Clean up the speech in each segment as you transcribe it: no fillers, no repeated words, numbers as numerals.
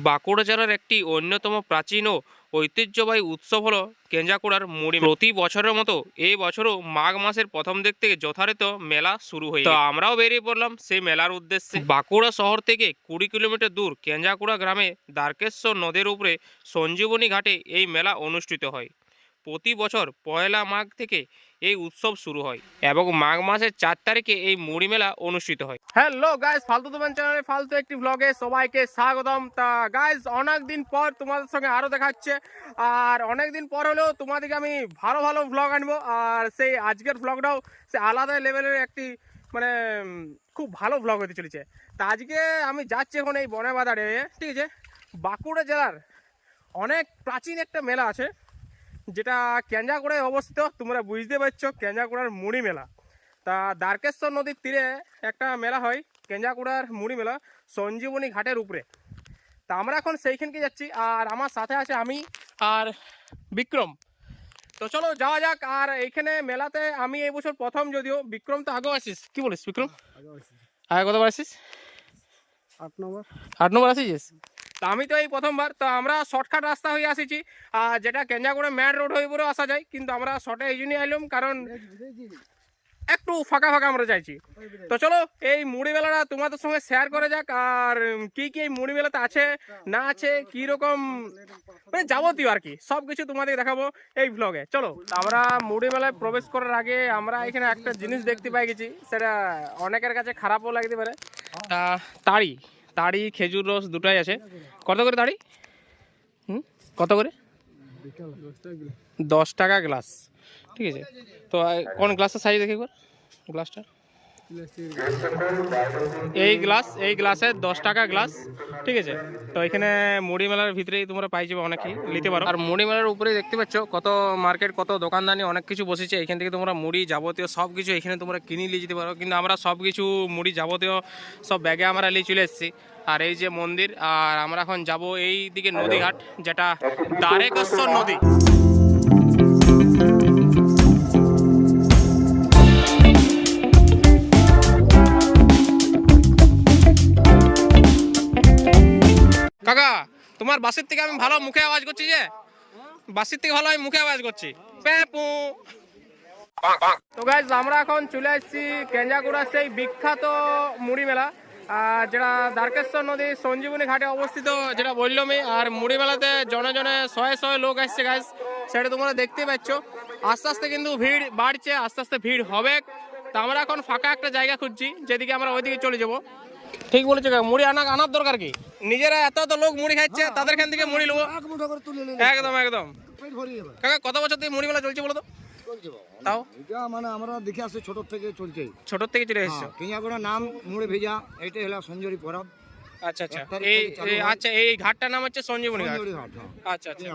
বাঁকুড়া জেলার একটি অন্যতম প্রাচীন ও ঐতিহ্যবাহী উৎসব হলো কেঞ্জাকুড়ার মুড়ি। প্রতি বছরের মতো এই বছরও মাঘ মাসের প্রথম দিক থেকে যথারীত মেলা শুরু হয়ে তো আমরাও বেরিয়ে পড়লাম সেই মেলার উদ্দেশ্যে। বাঁকুড়া শহর থেকে 20 কিলোমিটার দূর কেঞ্জাকুড়া গ্রামে দ্বারকেশ্বর নদের উপরে সঞ্জীবনী ঘাটে এই মেলা অনুষ্ঠিত হয়। প্রতি বছর পয়লা মাঘ থেকে এই উৎসব শুরু হয় এবং মাঘ মাসের 4 তারিখে এই মুড়ি মেলা অনুষ্ঠিত হয়। হ্যালো গাইস, ফালতু দোকান চ্যানেলে ফালতু একটি ব্লগে সবাইকে স্বাগতম। তা গাইস, অনেক দিন পর তোমাদের সঙ্গে আরও দেখা হচ্ছে, আর অনেক দিন পর হলেও তোমাদেরকে আমি ভালো ভালো ব্লগ আনবো। আর সেই আজকের ব্লগটাও সে আলাদা লেভেলের একটি মানে খুব ভালো ব্লগ হতে চলেছে। তা আজকে আমি যাচ্ছি এখন এই বনে বাজারে, ঠিক আছে। বাঁকুড়া জেলার অনেক প্রাচীন একটা মেলা আছে যেটা কেঞ্জাকুড়ায় অবস্থিত। তোমরা বুঝতে পারছো, কেঞ্জাকুড়ার মুড়ি মেলা। তা দ্বারকেশ্বর নদীর তীরে একটা মেলা হয়, কেঞ্জাকুড়ার মুড়ি মেলা, সঞ্জীবনী ঘাটের উপরে। তা আমরা এখন সেইখানকে যাচ্ছি, আর আমার সাথে আছে আমি আর বিক্রম। তো চলো যাওয়া যাক। আর এইখানে মেলাতে আমি এই বছর প্রথম, যদিও বিক্রম তো আগেও আসিস। কি বলিস বিক্রম? আগে কতবার আসিস? 8 নম্বর আসিস। তা আমি তো এই প্রথমবার। তো আমরা শর্টকাট রাস্তা হয়ে আসিছি, যেটা কেঞ্জাকুড়া ম্যাড রোড হয়ে পরেও আসা যায়, কিন্তু আমরা শর্টে এই জন্যই আইলাম কারণ একটু ফাঁকা ফাঁকা আমরা চাইছি। তো চলো এই মুড়ি মেলাটা তোমাদের সঙ্গে শেয়ার করে যাক, আর কি কি এই মুড়ি মেলাতে আছে না আছে, কীরকম মানে যাবতীয় আর কি সব কিছু তোমাদের দেখাবো এই ব্লগে। চলো, আমরা মুড়ি মেলায় প্রবেশ করার আগে আমরা এখানে একটা জিনিস দেখতে পাই গেছি, সেটা অনেকের কাছে খারাপও লাগতে পারে। তাড়ি তাড়ি খেজুর রস দুটাই আছে। কত করে তাড়ি? কত করে? 10 টাকা গ্লাস, ঠিক আছে। তো কোন গ্লাসের সাইজ দেখি একবার গ্লাসটা। এই গ্লাসের 10 টাকা গ্লাস, ঠিক আছে। তো এখানে মুড়ি মেলার ভিতরেই তোমরা পাই যাবে, অনেকেই নিতে পারো। আর মুড়ি মেলার উপরেই দেখতে পাচ্ছ কত মার্কেট, কত দোকানদানি, অনেক কিছু বসেছে। এখান থেকে তোমরা মুড়ি যাবতীয় সব কিছু এখানে তোমরা কিনে নিয়ে যেতে পারো। কিন্তু আমরা সব কিছু মুড়ি যাবতীয় সব ব্যাগে আমরা নিয়ে চলে এসেছি। আর এই যে মন্দির, আর আমরা এখন যাব এই দিকে নদীঘাট, যেটা দ্বারকেশ্বর নদী। কাকা, তোমার বাসের থেকে আমি ভালো মুখে আওয়াজ করছি, যে বাসের থেকে ভালো আমি মুখে আওয়াজ করছি। তো গাইস, আমরা এখন চলে আসছি কেঞ্জাকুড়ার সেই বিখ্যাত মুড়ি মেলা, যেটা দ্বারকেশ্বর নদী সঞ্জীবনী ঘাটে অবস্থিত, যেটা বললামই। আর মুড়ি মেলাতে জনে জনে শয়ে শয়ে লোক আসছে গাইস, সেটা তোমরা দেখতেই পাচ্ছ। আস্তে আস্তে কিন্তু ভিড় বাড়ছে, আস্তে আস্তে ভিড় হবে। তা আমরা এখন ফাঁকা একটা জায়গা খুঁজছি, যেদিকে আমরা ওইদিকে চলে যাবো। ঠিক বলেছো কাকা, মুড়ি আনার দরকার কি? নিজেরা এত লোক মুড়ি খাচ্ছে, তাদের এখান থেকে মুড়ি নেবো। একদম একদম। কাকা, কত বছর থেকে মুড়ি মেলা চলছে বলো তো? তাও মানে আমরা দেখে আসছি ছোট থেকে চলছে। ছোট থেকে চলে এসেছো। কেঞ্জাকুড়ার নাম মুড়ি ভেজা, এইটাই হলো সঞ্জরি পরব। আচ্ছা আচ্ছা। আচ্ছা, এই ঘাটটার নাম হচ্ছে সঞ্জীবনী ঘাট। আচ্ছা আচ্ছা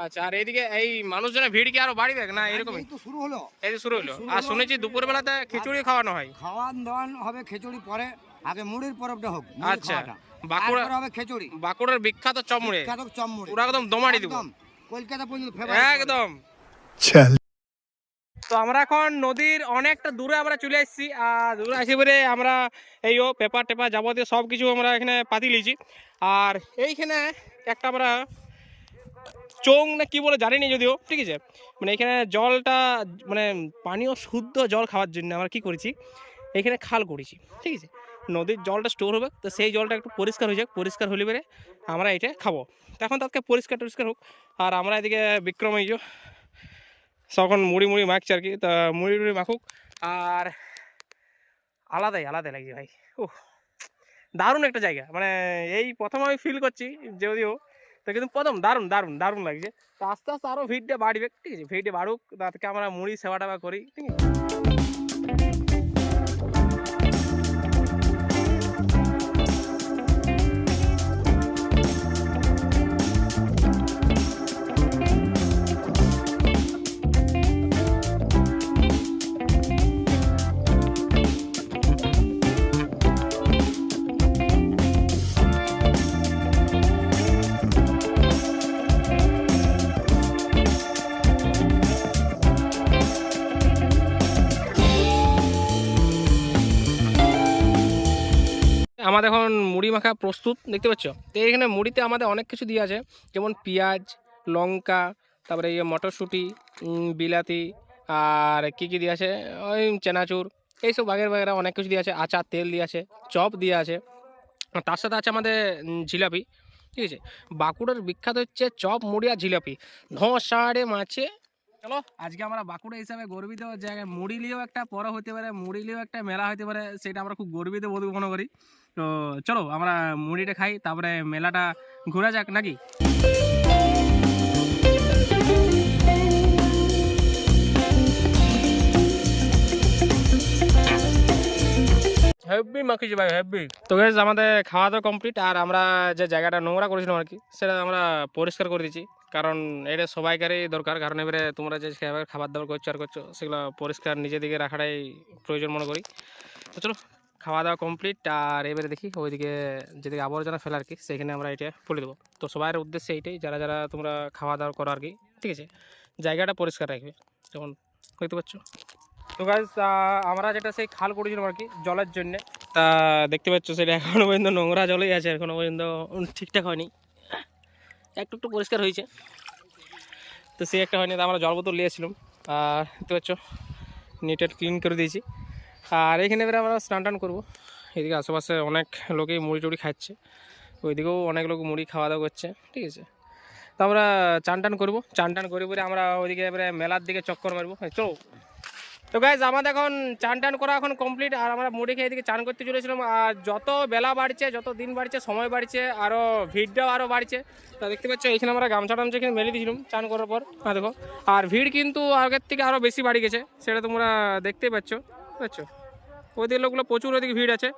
আচ্ছা। আর এইদিকে এই মানুষজনের ভিড় কি আরো বাড়বে না এরকমই? শুরু হলো, এই যে শুরু হলো। আর শুনেছি দুপুর বেলাতে খিচুড়ি খাওয়ানো হয়। খাওয়ান দাওয়ান হবে খিচুড়ি পরে, আগে মুড়ির পরবটা হোক। আচ্ছা, বাঁকুড়া হবে খিচুড়ি। বাঁকুড়ার বিখ্যাত চপমুড়ি, পুরো একদম দমাড়ি দিব, কলকাতা পর্যন্ত একদম। তো আমরা এখন নদীর অনেকটা দূরে আমরা চলে এসেছি, আর দূরে আসি বলে আমরা এই পেপার টেপার যাবতীয় সব কিছু আমরা এখানে পাতি লিয়েছি। আর এইখানে একটা আমরা চোং না কি বলে জানি না যদিও, ঠিক আছে। মানে এখানে জলটা মানে পানীয় শুদ্ধ জল খাওয়ার জন্য আমরা কি করেছি, এখানে খাল করেছি, ঠিক আছে। নদীর জলটা স্টোর হবে, তো সেই জলটা একটু পরিষ্কার হয়ে যাক, পরিষ্কার হলে পরে আমরা এটা খাবো। তখন তাকে পরিষ্কার টরিষ্কার হোক। আর আমরা এদিকে বিক্রম এই তখন মুড়ি মাখছে আর কি। তা মুড়ি মাখুক। আর আলাদাই লাগছে ভাই। ও দারুণ একটা জায়গা, মানে এই প্রথম আমি ফিল করছি যদিও, তো কিন্তু প্রথম দারুণ লাগছে। তো আস্তে আস্তে আরও ভিড়টা বাড়বে, ঠিক আছে। ভিড়টা বাড়ুক, তাদেরকে আমরা মুড়ি সেবা টেবা করি, ঠিক আছে। আমাদের এখন মুড়ি মাখা প্রস্তুত, দেখতে পাচ্ছ। তো এখানে মুড়িতে আমাদের অনেক কিছু দিয়ে আছে, যেমন পেঁয়াজ, লঙ্কা, তারপরে মটরশুঁটি, বিলাতি, আর কি কি দিয়ে আছে, ওই চেনাচুর, এইসব বাগের বাগেরা অনেক কিছু দিয়ে আছে। আচার তেল দিয়ে আছে, চপ দিয়ে আছে, আর তার সাথে আছে আমাদের জিলাপি। ঠিক আছে, বাঁকুড়ার বিখ্যাত হচ্ছে চপ, মুড়ি আর জিলাপি, ধোঁসাড়ে মাছে। চলো আজকে আমরা বাঁকুড়া হিসাবে গর্বিত জায়গায় মুড়ি নিয়েও একটা পরব হতে পারে, মুড়ি নিয়েও একটা মেলা হতে পারে, সেটা আমরা খুব গর্বিত বোধ মনে করি। তো চলো আমরা মুড়িটা খাই, তারপরে মেলাটা ঘোরা যাক নাকি। হেভি মাখিয়েছি ভাই, হেভি। তো গাইস আমাদের খাওয়া দাওয়া কমপ্লিট, আর আমরা যে জায়গাটা নোংরা করেছিলাম আর কি, সেটা আমরা পরিষ্কার করে দিচ্ছি, কারণ এটা সবাইকারই দরকার। কারণ এবারে তোমরা যে খাবার দাবার করছো আর করছো, সেগুলো পরিষ্কার নিজে দিকে রাখাটাই প্রয়োজন মনে করি। তো চলো খাওয়া দাওয়া কমপ্লিট, আর এবারে দেখি ওইদিকে যেদিকে আবর্জনা ফেলা আর কি, সেখানে আমরা এটা ফেলে দেবো। তো সবার উদ্দেশ্যে এইটাই, যারা যারা তোমরা খাওয়া দাওয়া করো আর কি, ঠিক আছে, জায়গাটা পরিষ্কার রাখবে যেমন দেখতে পাচ্ছ। তো গাইস আমরা যেটা সেই খাল করেছিলাম আর কি জলের জন্যে, তা দেখতে পাচ্ছ সেটা এখনো পর্যন্ত নোংরা জলেই আছে, এখনো পর্যন্ত ঠিকঠাক হয়নি, একটু একটু পরিষ্কার হয়েছে, তো সে একটা হয়নি। তো আমরা জল বোতল নিয়েছিলাম, আর দেখতে পাচ্ছ নিট অ্যান্ড ক্লিন করে দিয়েছি। আর এখানে এবারে আমরা স্নান টান করবো। এদিকে আশেপাশে অনেক লোকেই মুড়ি টুড়ি খাচ্ছে, ওইদিকেও অনেক লোক মুড়ি খাওয়া দাওয়া করছে, ঠিক আছে। তো আমরা চান টান করবো, চান টান করে পরে আমরা ওইদিকে এবারে মেলার দিকে চক্কর মারবো, চলো। তো গাইজ আমাদের এখন চান টান করা এখন কমপ্লিট, আর আমরা মুড়ি খেয়ে এদিকে চান করতে চলেছিলাম। আর যত বেলা বাড়ছে, যত দিন বাড়ছে, সময় বাড়ছে, আরও ভিড়টাও আরও বাড়ছে। তো দেখতে পাচ্ছ এখানে আমরা গামছা টামছা এখানে মেলে দিয়েছিলাম চান করার পর, হ্যাঁ দেখো। আর ভিড় কিন্তু আগের থেকে আরও বেশি বাড়ি গেছে, সেটা তোমরা দেখতেই পাচ্ছ, বুঝছো। ওইদিকে লোকগুলো প্রচুর, ওইদিকে ভিড় আছে।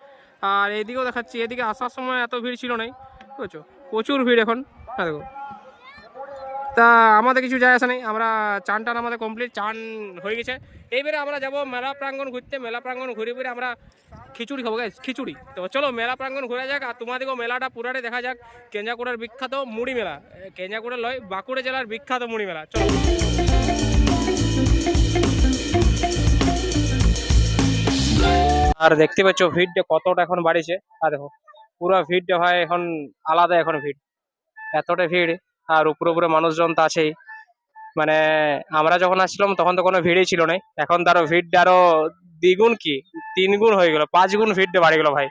আর এইদিকেও দেখাচ্ছি, এদিকে আসার সময় এত ভিড় ছিল নাই, বুঝছো, প্রচুর ভিড় এখন, হ্যাঁ দেখো। তা আমাদের কিছু যায় আসে নেই, আমরা চান টান আমাদের কমপ্লিট, চান হয়ে গেছে। এইবারে আমরা যাব মেলা প্রাঙ্গণ ঘুরতে, মেলা প্রাঙ্গণ ঘুরে ঘুরে আমরা খিচুড়ি খাবো গাইস, খিচুড়ি। তো চলো মেলা প্রাঙ্গণ ঘুরে যাক, আর তোমাদেরকেও মেলাটা পুরাটাই দেখা যাক। কেঞ্জাকুড়ার বিখ্যাত মুড়ি মেলা, কেঞ্জাকুড়া লয়, বাঁকুড়া জেলার বিখ্যাত মুড়ি মেলা, চলো। আর দেখতে পাচ্ছ ভিড়টা কতটা এখন বাড়িছে, আর দেখো পুরো ভিড়টা হয় এখন আলাদা, এখন ভিড় এতটা ভিড়। আর উপরে উপরে মানুষজন তো আছেই, মানে আমরা যখন আসছিলাম তখন তো কোনো ভিড়ই ছিল না, এখন তারও ভিড়টা আরো দ্বিগুণ কি 3 গুণ হয়ে গেল, 5 গুণ ভিড়টা বাড়ে গেল ভাই।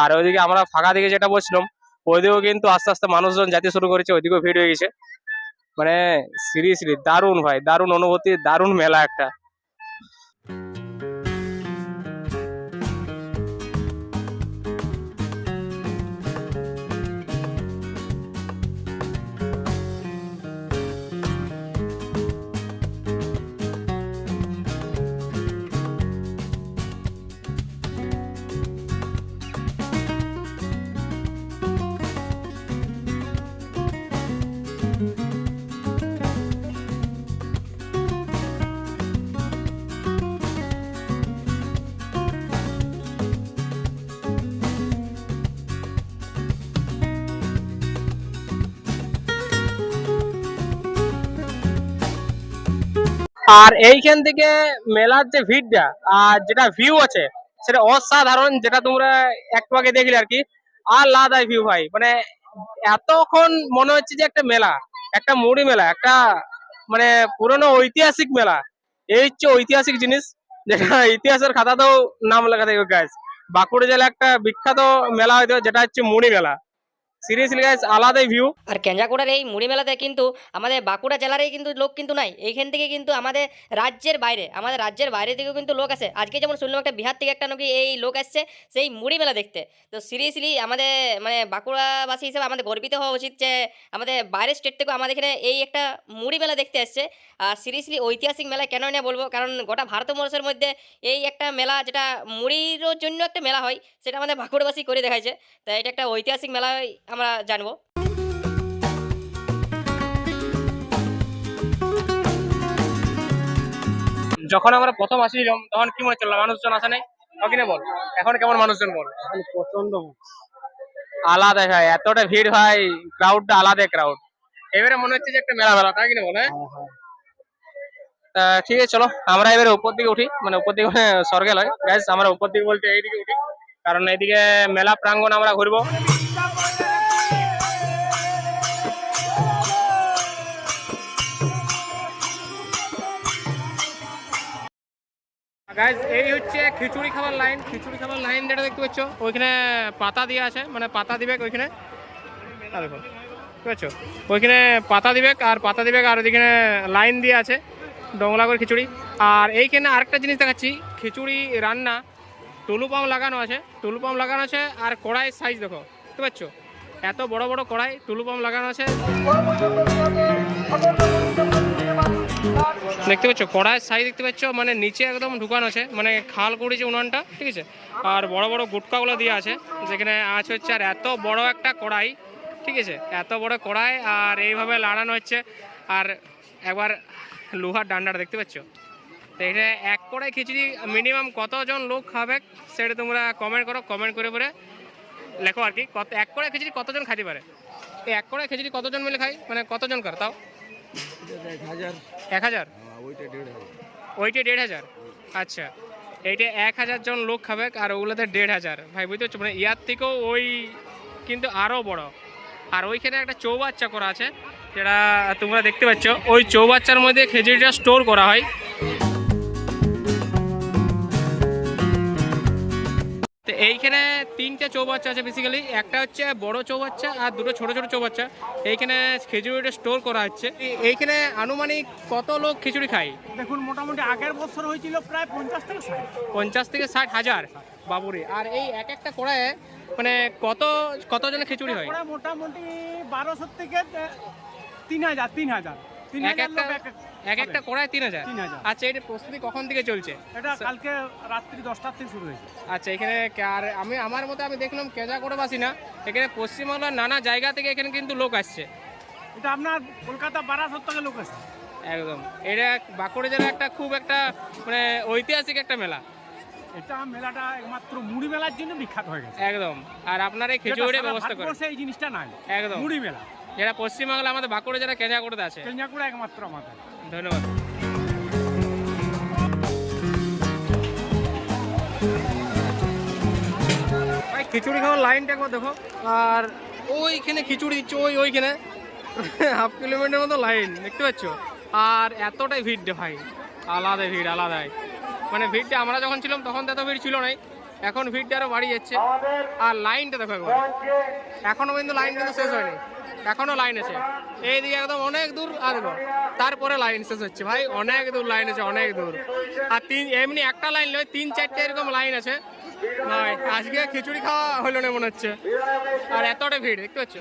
আর ওইদিকে আমরা ফাঁকা দিকে যেটা বলছিলাম, ওইদিকেও কিন্তু আস্তে আস্তে মানুষজন যেতে শুরু করেছে, ওইদিকেও ভিড় হয়ে গেছে। মানে সিরিয়াসলি দারুণ ভাই, দারুণ অনুভূতি, দারুণ মেলা একটা। আর এইখান থেকে মেলার যে ভিড়টা আর যেটা ভিউ আছে, সেটা অসাধারণ, যেটা তোমরা একটু আগে দেখলে আর কি, আলাদা ভিউ ভাই। মানে এতক্ষণ মনে হচ্ছে যে একটা মেলা, একটা মুড়ি মেলা, একটা মানে পুরনো ঐতিহাসিক মেলা। এই হচ্ছে ঐতিহাসিক জিনিস, যেটা ইতিহাসের খাতাতেও নাম লেখা থাকবে গাইস। বাঁকুড়া জেলা একটা বিখ্যাত মেলা হয়তো, যেটা হচ্ছে মুড়ি মেলা। সিরিয়াসলি গাইস আলাদাই ভিউ। আর কেঞ্জাকুড়ার এই মুড়ি মেলাতে কিন্তু আমাদের বাঁকুড়া জেলারই কিন্তু লোক কিন্তু নাই, এইখান থেকে কিন্তু আমাদের রাজ্যের বাইরে থেকেও কিন্তু লোক আসে। আজকে যেমন শুনলাম একটা বিহার থেকে একটা নাকি এই লোক আসছে সেই মুড়ি মেলা দেখতে। তো সিরিয়াসলি আমাদের মানে বাঁকুড়াবাসী হিসেবে আমাদের গর্বিত হওয়া উচিত যে আমাদের বাইরের স্টেট থেকেও আমাদের এখানে এই একটা মুড়ি মেলা দেখতে আসছে। আর সিরিয়াসলি ঐতিহাসিক মেলা কেন না বলবো, কারণ গোটা ভারতবর্ষের মধ্যে এই একটা মেলা যেটা মুড়ির জন্য একটা মেলা হয়, সেটা আমাদের বাঁকুড়াবাসী করে দেখাইছে। তাই এটা একটা ঐতিহাসিক মেলা আমরা জানবো। যখন আমরা প্রথম আসছিলাম তখন কি মনে হচ্ছিল, মানুষজন আসে নাই কিনে বল, এখন কেমন মানুষজন বল? প্রচন্ড আলাদা ভাই, এতটা ভিড় ভাই, ক্রাউডটা আলাদা ক্রাউড। এবারে মনে হচ্ছে যে একটা মেলা মেলা, তাই কিনা বলে। ঠিক আছে চলো আমরা এবারে উপর দিকে উঠি, মানে উপর দিকে মানে স্বর্গে লয় গাইস, আমরা উপর দিকে বলতে এইদিকে উঠি। কারণ এদিকে মেলা প্রাঙ্গণ আমরা ঘুরবো। গাইজ এই হচ্ছে খিচুড়ি খাবার লাইন। খিচুড়ি খাবার লাইন যেটা দেখতে পাচ্ছ ওইখানে পাতা দিয়ে আছে, মানে পাতা দিবে ওইখানে। দেখো ঠিক আছে, ওইখানে পাতা দিবে আর পাতা দিবে, আর ওইখানে লাইন দিয়ে আছে ডোংলা করে খিচুড়ি। আর এইখানে আরেকটা জিনিস দেখাচ্ছি, খিচুড়ি রান্না টুলু পাম্প লাগানো আছে, টুলু পাম্প লাগানো আছে। আর কড়াই সাইজ দেখো, বুঝতে পারছো, এত বড় বড় কড়াই টুলু পাম্প লাগানো আছে, দেখতে পাচ্ছ কড়াইয়ের সাইজ দেখতে পাচ্ছ, মানে নিচে একদম ঢুকানো আছে, মানে খাল করেছে উনানটা, ঠিক আছে। আর বড় বড় গুটকাগুলো দিয়ে আছে যেখানে আছে হচ্ছে। আর এত বড় একটা কড়াই, ঠিক আছে, এত বড় কড়াই আর এইভাবে লাড়ানো হচ্ছে। আর একবার লোহার ডান্ডাটা দেখতে পাচ্ছ। তো এটা এক কড়াই খিচুড়ি মিনিমাম কতজন লোক খাবে সেটা তোমরা কমেন্ট করো, কমেন্ট করে পরে লেখো আর কি, কত এক কড়াই খিচুড়ি কতজন খাইতে পারে। এই এক কড়াই খিচুড়ি কতজন মিলে খাই, মানে কতজন কর তাও? 1000, ওইটা 1500। আচ্ছা, এইটা 1000 জন লোক খাবে আর ওগুলোতে 1500। ভাই বুঝতে পারছো, মানে ইয়ার থেকেও ওই কিন্তু আরও বড়। আর ওইখানে একটা চৌবাচ্চা করা আছে যেটা তোমরা দেখতে পাচ্ছ, ওই চৌবাচ্চার মধ্যে খিচুড়িটা স্টোর করা হয়। তো এইখানে 3টে চৌবাচ্চা আছে বেসিক্যালি, একটা হচ্ছে বড় চৌবাচ্চা আর দুটো ছোট ছোট চৌবাচ্চা। এইখানে খিচুড়িটা স্টোর করা হচ্ছে। এইখানে আনুমানিক কত লোক খিচুড়ি খায়? দেখুন মোটামুটি আগের বছর হয়েছিল প্রায় 50 থেকে 60 50 থেকে 60 হাজার বাবুরে। আর এই এক একটা কড়াইয়ে মানে কতজনের খিচুড়ি হয়? মোটামুটি 1200 থেকে 3000 এক একটা কড়াই 3000। 3000। আচ্ছা, এটা প্রস্তুতি কখন থেকে চলছে? এটা কালকে রাত্রি 10টার থেকে শুরু হয়েছে। আচ্ছা, এখানে আর আমার মতে আমি দেখলাম কেজাগড় বাসি না, এখানে পশ্চিমবাংলার নানা জায়গা থেকে এখানে কিন্তু লোক আসছে। এটা আপনার কলকাতা 1200 থেকে লোক আছে। একদম, এটা বাঁকুড়া জেলার একটা খুব একটা মানে ঐতিহাসিক একটা মেলা। এটা মেলাটা একমাত্র মুড়ি মেলার জন্য বিখ্যাত হয়ে গেছে। একদম। আর আপনার এই খিচুড়ির ব্যবস্থা করে এই জিনিসটা নাই, একদম মুড়ি মেলা যেটা পশ্চিমবাংলা আমাদের বাঁকুড়া জেলা কেজাগড়তে আছে। কেঞ্জাকুড়া একমাত্র আমাদের। ধন্যবাদ। ভাই খিচুড়ি খাওয়ার লাইনটা একবার দেখো। আর ওইখানে খিচুড়ি দিচ্ছে, ওইখানে 1/2 কিলোমিটার মতো লাইন দেখতে পাচ্ছ। আর এতটাই ভিড় রে ভাই, আলাদাই ভিড়, আলাদাই। মানে ভিড়টা আমরা যখন ছিলাম তখন তো এত ভিড় ছিল নাই, এখন ভিড়টা আরো বাড়ি যাচ্ছে। আর লাইনটা দেখো একবার, এখনো কিন্তু লাইন কিন্তু শেষ হয়নি, এখনো লাইন আছে এইদিকে একদম অনেক দূর। আর তারপরে লাইন শেষ হচ্ছে ভাই, অনেক দূর লাইন আছে, অনেক দূর। আর এমনি একটা লাইন নয়, 3-4টে এরকম লাইন আছে ভাই। আজকে খিচুড়ি খাওয়া হলো না মনে হচ্ছে, আর এতটা ভিড় দেখতে পাচ্ছ,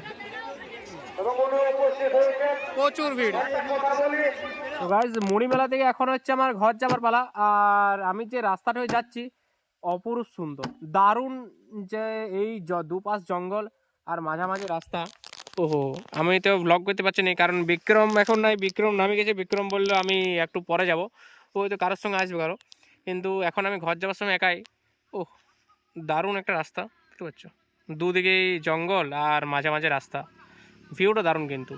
প্রচুর ভিড়। তো গাইস, মুড়ি মেলা থেকে এখন হচ্ছে আমার ঘর যাবার পালা। আর আমি যে রাস্তাটা হয়ে যাচ্ছি অপরূপ সুন্দর, দারুণ, যে এই দুপাশ জঙ্গল আর মাঝামাঝি রাস্তা। ওহো, আমি তো ব্লগ করতে পারছি না কারণ বিক্রম এখন নাই, বিক্রম নামে গেছে। বিক্রম বললো আমি একটু পরে যাব, ওই তো কারোর সঙ্গে আসবে কারো। কিন্তু এখন আমি ঘর যাওয়ার সময় একাই। ওহ, দারুণ একটা রাস্তা দেখতে পাচ্ছ, দুদিকেই জঙ্গল আর মাঝে মাঝে রাস্তা, ভিউটা দারুণ কিন্তু।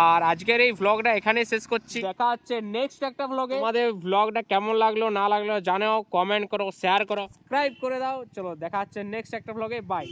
আর আজকের এই ভ্লগটা এখানেই শেষ করছি, দেখা হচ্ছে নেক্সট একটা ভ্লগে। আমাদের ভ্লগটা কেমন লাগলো না লাগলো জানাও, কমেন্ট করো, শেয়ার করো, সাবস্ক্রাইব করে দাও। চলো দেখা হচ্ছে নেক্সট একটা ভ্লগে, বাই।